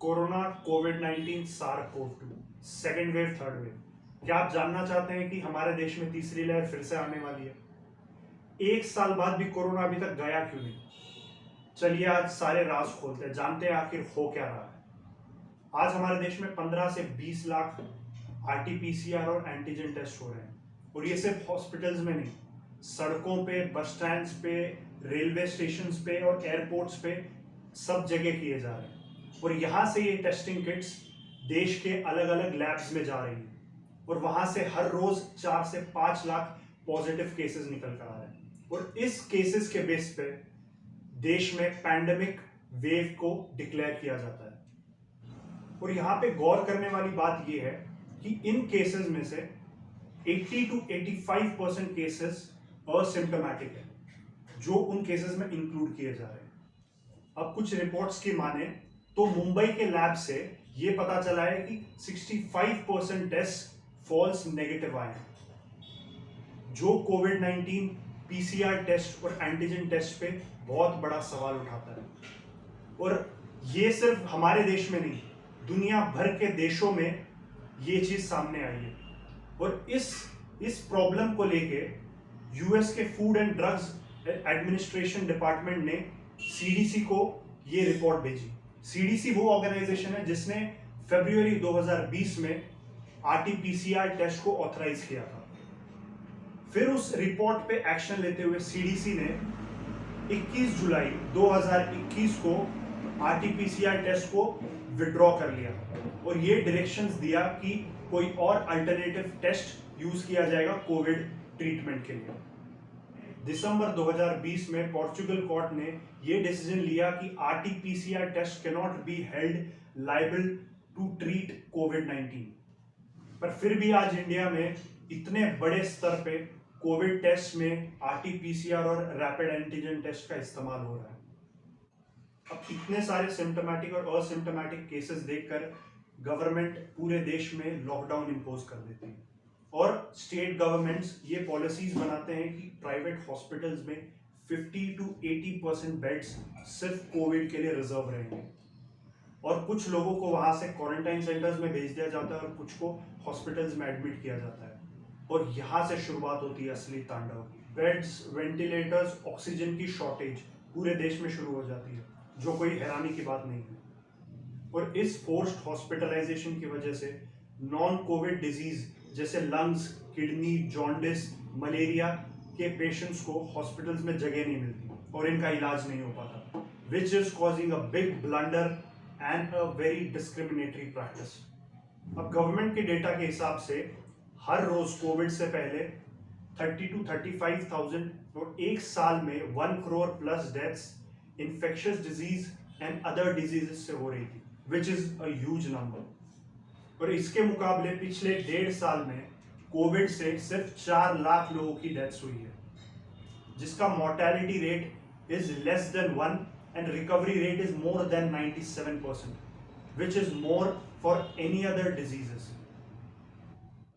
Corona, कोविड-19, SARS-CoV-2, second wave, third wave. क्या आप जानना चाहते हैं कि हमारे देश में तीसरी लहर फिर से आने वाली है? एक साल बाद भी कोरोना अभी तक गया क्यों नहीं? चलिए आज सारे राज खोलते हैं, जानते हैं आखिर हो क्या रहा है। आज हमारे देश में 15 से 20 लाख RT-PCR और एंटीजन टेस्ट हो रहे हैं, और ये सिर्फ हॉस्पिटल्स में नहीं, सड़कों पे, बस स्टैंड्स पे, रेलवे स्टेशन पे और एयरपोर्ट्स पे सब जगह किए जा रहे हैं। और यहाँ से ये टेस्टिंग किट्स देश के अलग अलग लैब्स में जा रही हैं, और वहां से हर रोज 4 से 5 लाख पॉजिटिव केसेस निकल कर आ रहे हैं। और इस केसेस के बेस पे देश में पैंडेमिक वेव को डिक्लेयर किया जाता है। और यहाँ पे गौर करने वाली बात यह है कि इन केसेस में से 80 to 85% केसेस असिम्प्टोमेटिक है, जो उन केसेस में इंक्लूड किए जा रहे हैं। अब कुछ रिपोर्ट्स की माने तो मुंबई के लैब से यह पता चला है कि 65% टेस्ट फॉल्स नेगेटिव आए हैं, जो कोविड-19 PCR टेस्ट और एंटीजन टेस्ट पे बहुत बड़ा सवाल उठाता है। और ये सिर्फ हमारे देश में नहीं, दुनिया भर के देशों में ये चीज सामने आई है। और इस प्रॉब्लम को लेके यूएस के food and drugs administration department ने CDC को ये रिपोर्ट भेजी। CDC वो ऑर्गेनाइजेशन है जिसने फरवरी 2020 में RT-PCR टेस्ट को ऑथराइज किया था। फिर उस रिपोर्ट पे एक्शन लेते हुए CDC ने 21 जुलाई 2021 को RT-PCR टेस्ट को विड्रॉ कर लिया, और ये डायरेक्शंस दिया कि कोई और अल्टरनेटिव टेस्ट यूज किया जाएगा कोविड ट्रीटमेंट के लिए। दिसंबर 2020 में पोर्चुगल कोर्ट ने यह डिसीजन लिया कि RT-PCR test can not be held liable to treat कोविड-19। पर फिर भी आज इंडिया में इतने बड़े स्तर पे कोविड टेस्ट में RT-PCR और रैपिड एंटीजन टेस्ट का इस्तेमाल हो रहा है। अब इतने सारे सिम्टोमेटिक और असिम्टोमेटिक केसेस देखकर गवर्नमेंट पूरे देश में लॉकडाउन इंपोज कर देती है, और स्टेट गवर्नमेंट्स ये पॉलिसीज बनाते हैं कि प्राइवेट हॉस्पिटल्स में 50 to 80% बेड्स सिर्फ कोविड के लिए रिजर्व रहेंगे, और कुछ लोगों को वहां से क्वारंटाइन सेंटर्स में भेज दिया जाता है और कुछ को हॉस्पिटल्स में एडमिट किया जाता है। और यहाँ से शुरुआत होती है असली तांडव। बेड्स, वेंटिलेटर्स, ऑक्सीजन की शॉर्टेज पूरे देश में शुरू हो जाती है, जो कोई हैरानी की बात नहीं है। और इस फोर्स्ड हॉस्पिटलाइजेशन की वजह से नॉन कोविड डिजीज जैसे लंग्स, किडनी, जॉन्डिस, मलेरिया के पेशेंट्स को हॉस्पिटल्स में जगह नहीं मिलती और इनका इलाज नहीं हो पाता, which is causing a big blunder and a very discriminatory practice. अब गवर्नमेंट के डेटा के हिसाब से हर रोज कोविड से पहले 30 to 35,000 और एक साल में 1 crore plus deaths infectious disease and other diseases से हो रही थी, which is a huge number. और इसके मुकाबले पिछले 1.5 साल में कोविड से सिर्फ 4 लाख लोगों की डेथ्स हुई है, जिसका mortality rate is less than 1 and recovery rate is more than 97%, which is more for any other diseases.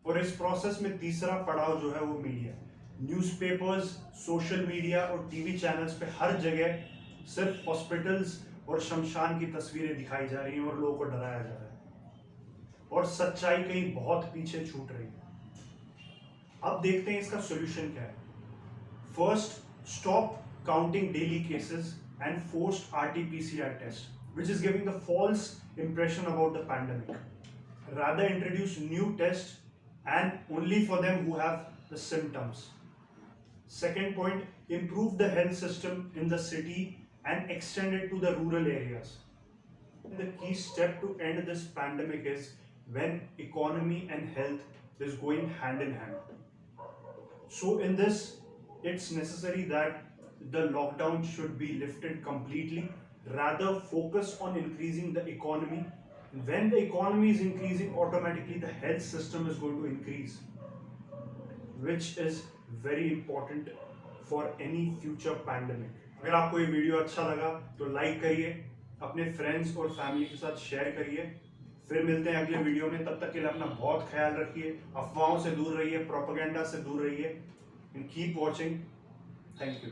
और इस प्रोसेस में तीसरा पड़ाव जो है वो मीडिया, न्यूज़पेपर्स, सोशल मीडिया और टीवी चैनल्स पे हर जगह सिर्फ हॉस्पिटल्स और शमशान की तस्वीरें दिखाई जा रही हैं और लोगों को डराया जा रहा है, और सच्चाई कहीं बहुत पीछे छूट रही है। अब देखते हैं इसका सॉल्यूशन क्या है। First, stop counting daily cases and forced RT-PCR test, which is giving the false impression about the pandemic. Rather introduce new tests and only for them who have the symptoms. Second point, improve the health system in the city and extend it to the rural areas. The key step to end this pandemic is when economy and health is going hand in hand. So in this, it's necessary that the lockdown should be lifted completely. Rather focus on increasing the economy. When the economy is increasing, automatically the health system is going to increase, which is very important for any future pandemic. अगर आपको ये video अच्छा लगा तो like करिए, अपने friends और family के साथ शेयर करिए। फिर मिलते हैं अगले वीडियो में, तब तक के लिए अपना बहुत ख्याल रखिए, अफवाहों से दूर रहिए, प्रोपेगेंडा से दूर रहिए, and keep watching. Thank you.